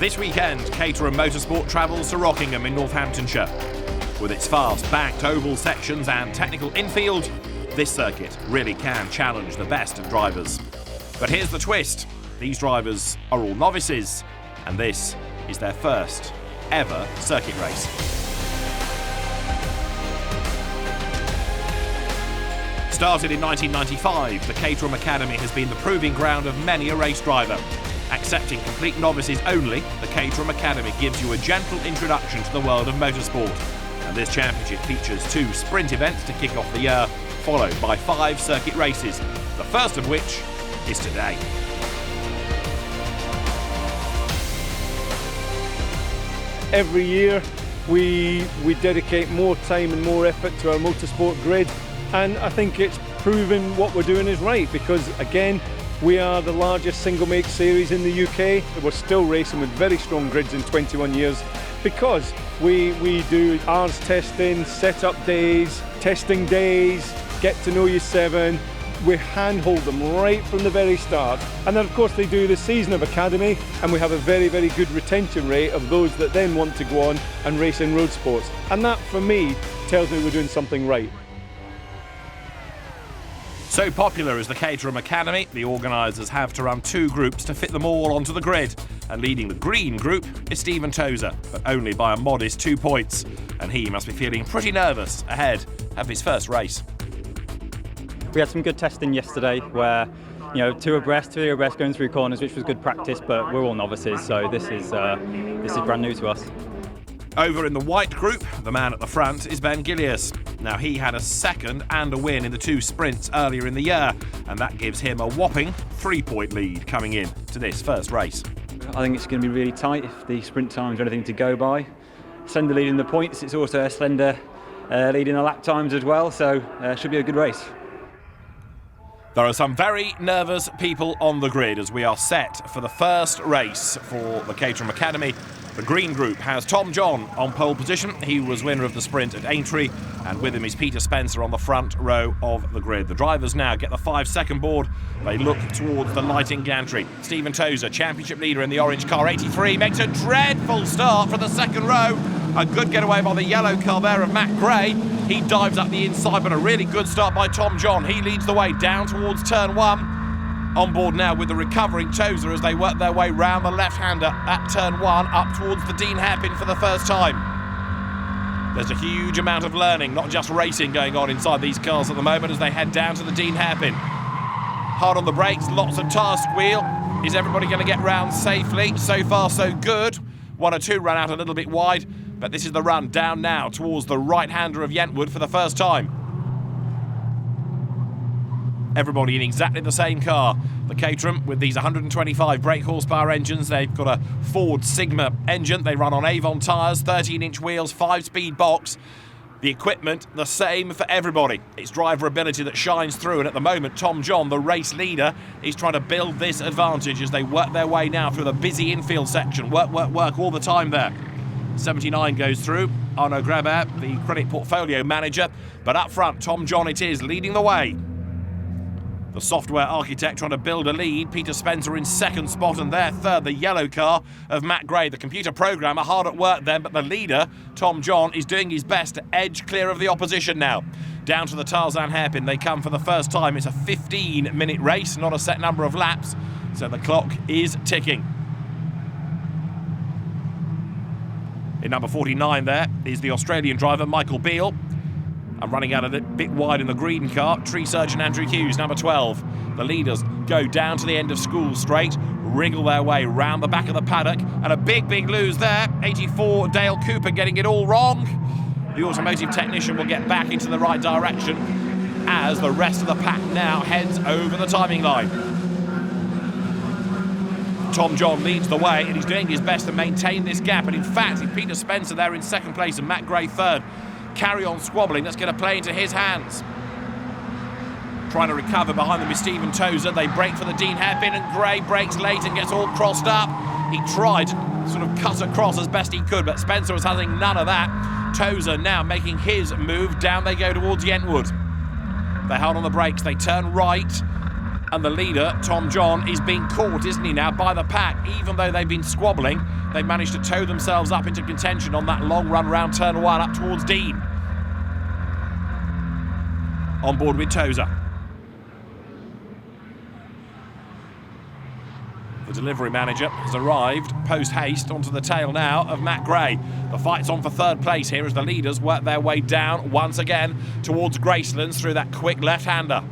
This weekend, Caterham Motorsport travels to Rockingham in Northamptonshire. With its fast, backed oval sections and technical infield, this circuit really can challenge the best of drivers. But here's the twist. These drivers are all novices, and this is their first ever circuit race. Started in 1995, the Caterham Academy has been the proving ground of many a race driver. Accepting complete novices only, the Caterham Academy gives you a gentle introduction to the world of motorsport. And this championship features 2 sprint events to kick off the year, followed by 5 circuit races, the first of which is today. Every year we dedicate more time and more effort to our motorsport grid, and I think it's proven what we're doing is right, because again, we are the largest single make series in the UK. We're still racing with very strong grids in 21 years because we do ARS testing, setup days, testing days, get to know you 7. We handhold them right from the very start. And then of course they do the season of Academy, and we have a very, very good retention rate of those that then want to go on and race in road sports. And that for me tells me we're doing something right. So popular is the Caterham Academy, the organisers have to run 2 groups to fit them all onto the grid. And leading the green group is Stephen Tozer, but only by a modest 2 points. And he must be feeling pretty nervous ahead of his first race. We had some good testing yesterday where, 2 abreast, 3 abreast going through corners, which was good practice, but we're all novices, so this is brand new to us. Over in the white group, the man at the front is Ben Gillius. Now, he had a second and a win in the 2 sprints earlier in the year, and that gives him a whopping 3-point lead coming in to this first race. I think it's going to be really tight if the sprint times are anything to go by. Slender lead in the points, it's also a slender lead in the lap times as well, so should be a good race. There are some very nervous people on the grid as we are set for the first race for the Caterham Academy. The green group has Tom John on pole position. He was winner of the sprint at Aintree, and with him is Peter Spencer on the front row of the grid. The drivers now get the 5-second board. They look towards the lighting gantry. Stephen Tozer, championship leader in the orange car 83, makes a dreadful start for the second row. A good getaway by the yellow car there of Matt Gray. He dives up the inside, but a really good start by Tom John. He leads the way down towards turn 1. On board now with the recovering Tozer as they work their way round the left-hander at turn 1 up towards the Dean hairpin for the first time. There's a huge amount of learning, not just racing, going on inside these cars at the moment as they head down to the Dean hairpin. Hard on the brakes, lots of tyre squeal. Is everybody going to get round safely? So far, so good. 1 or 2 run out a little bit wide, but this is the run down now towards the right-hander of Yentwood for the first time. Everybody in exactly the same car. The Caterham with these 125 brake horsepower engines. They've got a Ford Sigma engine. They run on Avon tyres, 13-inch wheels, 5-speed box. The equipment, the same for everybody. It's driver ability that shines through, and at the moment, Tom John, the race leader, is trying to build this advantage as they work their way now through the busy infield section. Work all the time there. 79 goes through. Arno Grabert, the credit portfolio manager. But up front, Tom John it is, leading the way. The software architect trying to build a lead. Peter Spencer in second spot, and there third, the yellow car of Matt Gray. The computer programmer hard at work then, but the leader, Tom John, is doing his best to edge clear of the opposition now. Down to the Tarzan hairpin they come for the first time. It's a 15-minute race, not a set number of laps, so the clock is ticking. In number 49 there is the Australian driver, Michael Beale. And running out a bit wide in the green car, tree surgeon Andrew Hughes, number 12. The leaders go down to the end of School Straight, wriggle their way round the back of the paddock, and a big lose there. 84, Dale Cooper getting it all wrong. The automotive technician will get back into the right direction as the rest of the pack now heads over the timing line. Tom John leads the way, and he's doing his best to maintain this gap. And in fact, if Peter Spencer there in second place and Matt Gray third carry on squabbling, that's going to play into his hands. Trying to recover behind them is Stephen Tozer. They break for the Dean hairpin, and Gray breaks late and gets all crossed up. He tried to sort of cut across as best he could, but Spencer was having none of that. Tozer now making his move. Down they go towards Yentwood. They hold on the brakes, they turn right. And the leader, Tom John, is being caught, isn't he now, by the pack. Even though they've been squabbling, they've managed to tow themselves up into contention on that long run round turn 1 up towards Dean. On board with Tozer. The delivery manager has arrived post-haste onto the tail now of Matt Gray. The fight's on for third place here as the leaders work their way down once again towards Gracelands through that quick left-hander.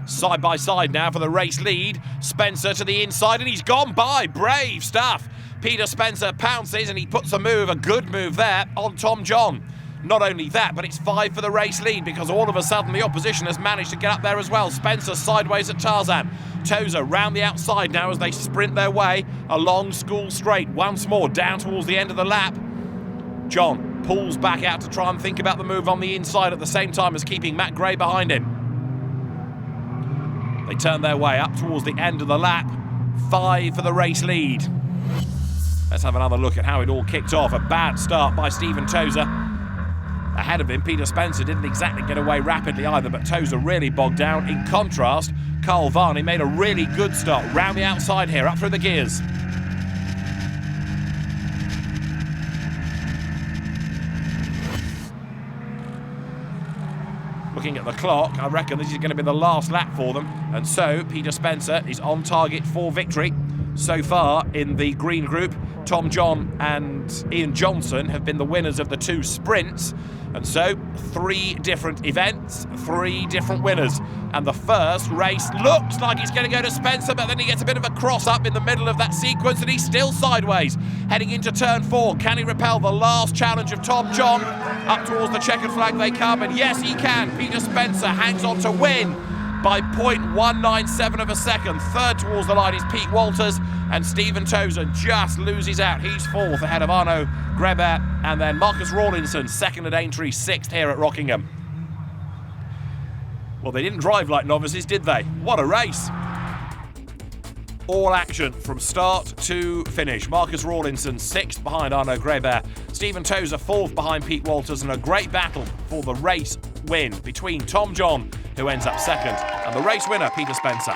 Side by side now for the race lead. Spencer to the inside and he's gone by. Brave stuff. Peter Spencer pounces and he puts a good move there on Tom John. Not only that, but it's 5 for the race lead because all of a sudden the opposition has managed to get up there as well. Spencer sideways at Tarzan. Tozer round the outside now as they sprint their way along School Straight. Once more down towards the end of the lap. John pulls back out to try and think about the move on the inside at the same time as keeping Matt Gray behind him. They turn their way up towards the end of the lap. 5 for the race lead. Let's have another look at how it all kicked off. A bad start by Stephen Tozer. Ahead of him, Peter Spencer didn't exactly get away rapidly either, but Tozer really bogged down. In contrast, Carl Varney made a really good start round the outside here, up through the gears. Looking at the clock, I reckon this is going to be the last lap for them. And so, Peter Spencer is on target for victory. So far in the green group, Tom John and Ian Johnson have been the winners of the 2 sprints. And so, 3 different events, 3 different winners. And the first race looks like it's going to go to Spencer, but then he gets a bit of a cross up in the middle of that sequence and he's still sideways. Heading into turn 4, can he repel the last challenge of Tom John? Up towards the checkered flag they come, and yes he can. Peter Spencer hangs on to win by 0.197 of a second. Third towards the line is Pete Walters, and Stephen Tozer just loses out. He's 4th ahead of Arno Grebert, and then Marcus Rawlinson, 2nd at Aintree, 6th here at Rockingham. Well, they didn't drive like novices, did they? What a race! All action from start to finish. Marcus Rawlinson 6th behind Arno Grebert. Stephen Tozer 4th behind Pete Walters, and a great battle for the race win between Tom John, who ends up 2nd, and the race winner, Peter Spencer.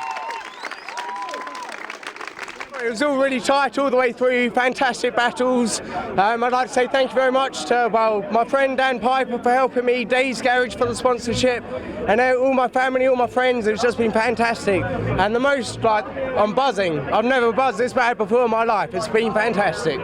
It was all really tight all the way through, fantastic battles. I'd like to say thank you very much to my friend Dan Piper for helping me, Days Garage for the sponsorship, and all my family, all my friends. It's just been fantastic. And the most, I'm buzzing. I've never buzzed this bad before in my life. It's been fantastic.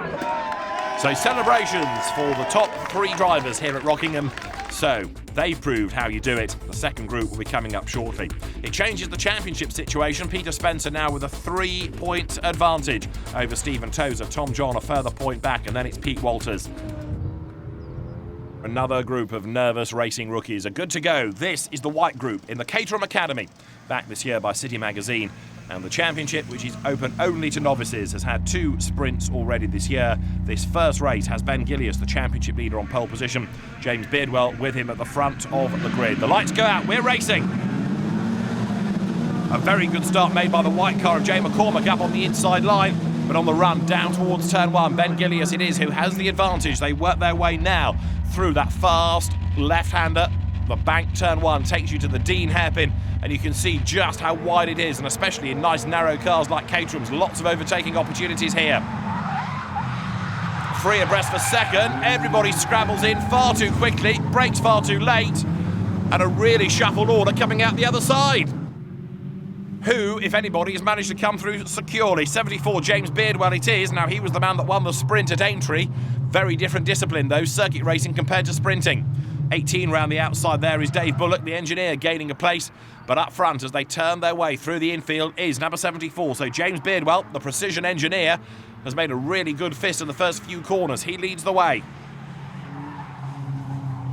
So celebrations for the top 3 drivers here at Rockingham. So they've proved how you do it. The second group will be coming up shortly. It changes the championship situation. Peter Spencer now with a 3-point advantage over Stephen Tozer. Tom John a further point back, and then it's Pete Walters. Another group of nervous racing rookies are good to go. This is the white group in the Caterham Academy, backed this year by City Magazine. And the championship, which is open only to novices, has had 2 sprints already this year. This first race has Ben Gillius, the championship leader, on pole position. James Beardwell with him at the front of the grid. The lights go out, we're racing. A very good start made by the white car of Jay McCormack up on the inside line, but on the run down towards turn 1, Ben Gillius it is who has the advantage. They work their way now through that fast left-hander. The bank turn 1 takes you to the Dean hairpin, and you can see just how wide it is, and especially in nice narrow cars like Caterham's, lots of overtaking opportunities here. 3 abreast for second, everybody scrambles in far too quickly, brakes far too late, and a really shuffled order coming out the other side. Who, if anybody, has managed to come through securely? 74, James Beardwell it is. Now, he was the man that won the sprint at Aintree. Very different discipline, though, circuit racing compared to sprinting. 18 round the outside there is Dave Bullock, the engineer, gaining a place. But up front, as they turn their way through the infield, is number 74. So James Beardwell, the precision engineer, has made a really good fist in the first few corners. He leads the way.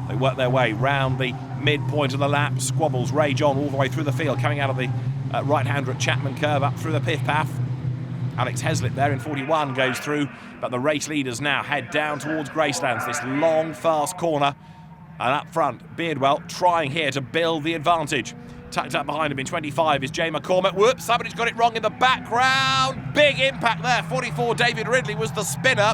They work their way round the midpoint of the lap. Squabbles rage on all the way through the field, coming out of the right-hander at Chapman Curve up through the Piff-Paff. Alex Heslip there in 41 goes through, but the race leaders now head down towards Gracelands, this long, fast corner. And up front, Beardwell trying here to build the advantage. Tucked up behind him in 25 is Jay McCormack. Whoops, somebody's got it wrong in the background. Big impact there. 44, David Ridley was the spinner.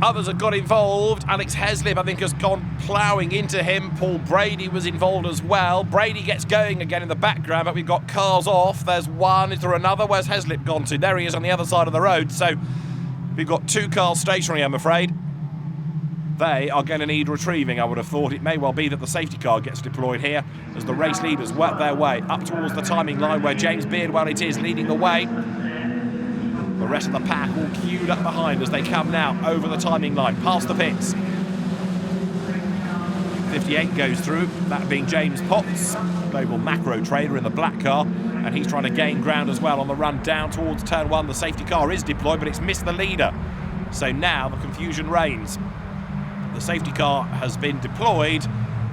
Others have got involved. Alex Heslip, I think, has gone ploughing into him. Paul Brady was involved as well. Brady gets going again in the background, but we've got cars off. There's one. Is there another? Where's Heslip gone to? There he is on the other side of the road. So we've got 2 cars stationary, I'm afraid. They are going to need retrieving, I would have thought. It may well be that the safety car gets deployed here as the race leaders work their way up towards the timing line where James Beardwell it is leading the way. The rest of the pack all queued up behind as they come now over the timing line, past the pits. 58 goes through, that being James Potts, global macro trader in the black car, and he's trying to gain ground as well on the run down towards turn 1. The safety car is deployed, but it's missed the leader. So now the confusion reigns. The safety car has been deployed,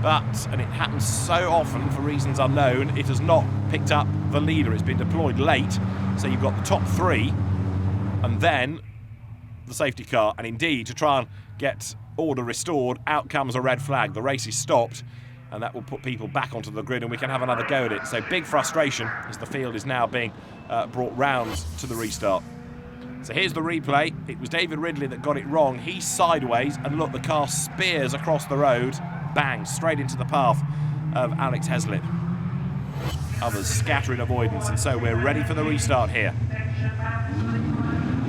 but, and it happens so often for reasons unknown, it has not picked up the leader. It's been deployed late, so you've got the top 3, and then the safety car, and indeed to try and get order restored, out comes a red flag. The race is stopped, and that will put people back onto the grid and we can have another go at it. So big frustration as the field is now being brought round to the restart. So here's the replay. It was David Ridley that got it wrong. He's sideways, and look, the car spears across the road, bang, straight into the path of Alex Heslip. Others scatter in avoidance, and so we're ready for the restart here.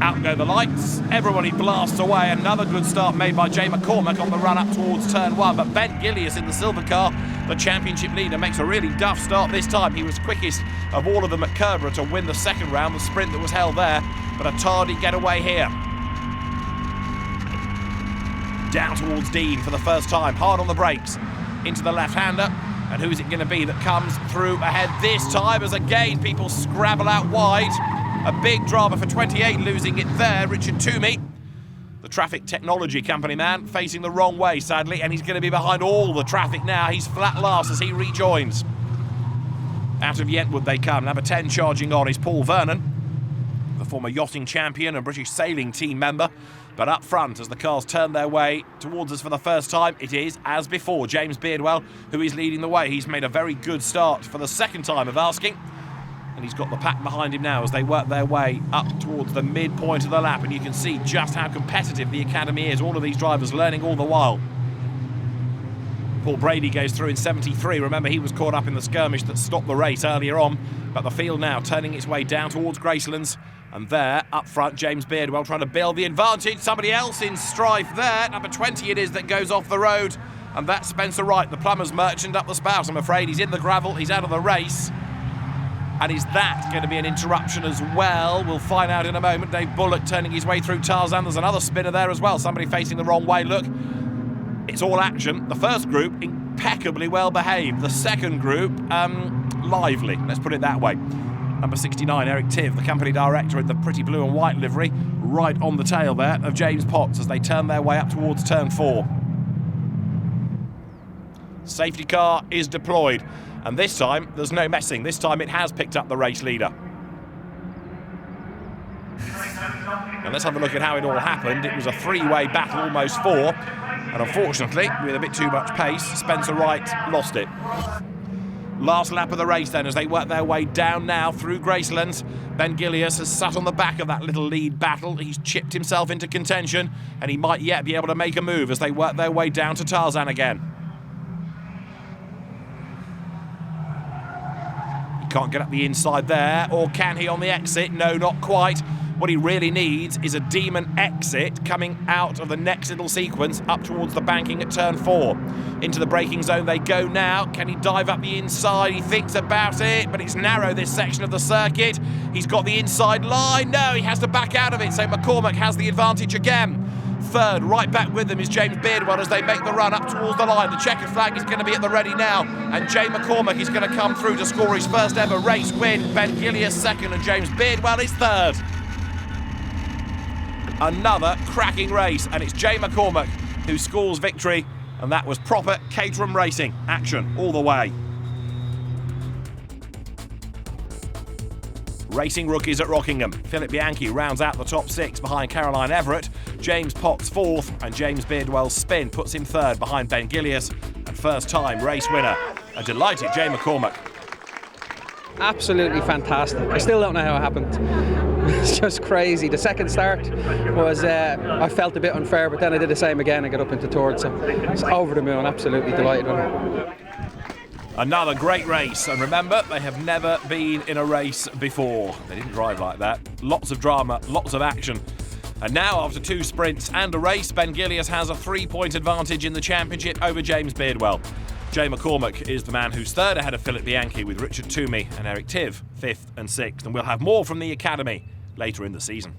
Out go the lights, everybody blasts away. Another good start made by Jay McCormack on the run up towards turn 1, but Ben Gillies in the silver car, the championship leader, makes a really duff start this time. He was quickest of all of them at Kerbera to win the second round, the sprint that was held there, but a tardy getaway here. Down towards Dean for the first time, hard on the brakes, into the left-hander, and who is it going to be that comes through ahead this time as again people scrabble out wide. A big drama for 28, losing it there, Richard Toomey. The traffic technology company man facing the wrong way, sadly, and he's going to be behind all the traffic now. He's flat last as he rejoins. Out of Yentwood they come. Number 10 charging on is Paul Vernon, the former yachting champion and British sailing team member. But up front, as the cars turn their way towards us for the first time, it is, as before, James Beardwell who is leading the way. He's made a very good start for the second time of asking. And he's got the pack behind him now as they work their way up towards the midpoint of the lap. And you can see just how competitive the Academy is. All of these drivers learning all the while. Paul Brady goes through in 73. Remember, he was caught up in the skirmish that stopped the race earlier on. But the field now turning its way down towards Gracelands. And there, up front, James Beardwell trying to build the advantage. Somebody else in strife there. Number 20 it is that goes off the road. And that's Spencer Wright, the plumber's merchant up the spout. I'm afraid he's in the gravel. He's out of the race. And is that going to be an interruption as well? We'll find out in a moment. Dave Bullock turning his way through Tarzan. There's another spinner there as well. Somebody facing the wrong way. Look, it's all action. The first group, impeccably well behaved. The second group, lively. Let's put it that way. Number 69, Eric Tiv, the company director in the pretty blue and white livery, right on the tail there of James Potts as they turn their way up towards turn 4. Safety car is deployed. And this time, there's no messing. This time it has picked up the race leader. And let's have a look at how it all happened. It was a 3-way battle, almost 4. And unfortunately, with a bit too much pace, Spencer Wright lost it. Last lap of the race then, as they work their way down now through Gracelands. Ben Gillies has sat on the back of that little lead battle. He's chipped himself into contention, and he might yet be able to make a move as they work their way down to Tarzan again. Can't get up the inside there, or can he on the exit? No, not quite. What he really needs is a demon exit coming out of the next little sequence up towards the banking at turn 4. Into the braking zone they go now. Can he dive up the inside? He thinks about it, but it's narrow, this section of the circuit. He's got the inside line. No, he has to back out of it, so McCormack has the advantage again. Third, right back with them is James Beardwell as they make the run up towards the line. The checkered flag is going to be at the ready now, and Jay McCormack is going to come through to score his first ever race win. Ben Gillies second and James Beardwell is third. Another cracking race, and it's Jay McCormack who scores victory, and that was proper Caterham racing action all the way. Racing rookies at Rockingham. Philip Bianchi rounds out the top 6 behind Caroline Everett. James Potts 4th, and James Beardwell's spin puts him 3rd behind Ben Gillies. And first time race winner, a delighted Jay McCormack. Absolutely fantastic. I still don't know how it happened. It's just crazy. The second start was, I felt a bit unfair, but then I did the same again and got up into third, so it's over the moon, absolutely delighted with it. Another great race, and remember, they have never been in a race before. They didn't drive like that. Lots of drama, lots of action. And now, after 2 sprints and a race, Ben Gillies has a 3-point advantage in the championship over James Beardwell. Jay McCormack is the man who's third ahead of Philip Bianchi, with Richard Toomey and Eric Tiv 5th and 6th. And we'll have more from the Academy later in the season.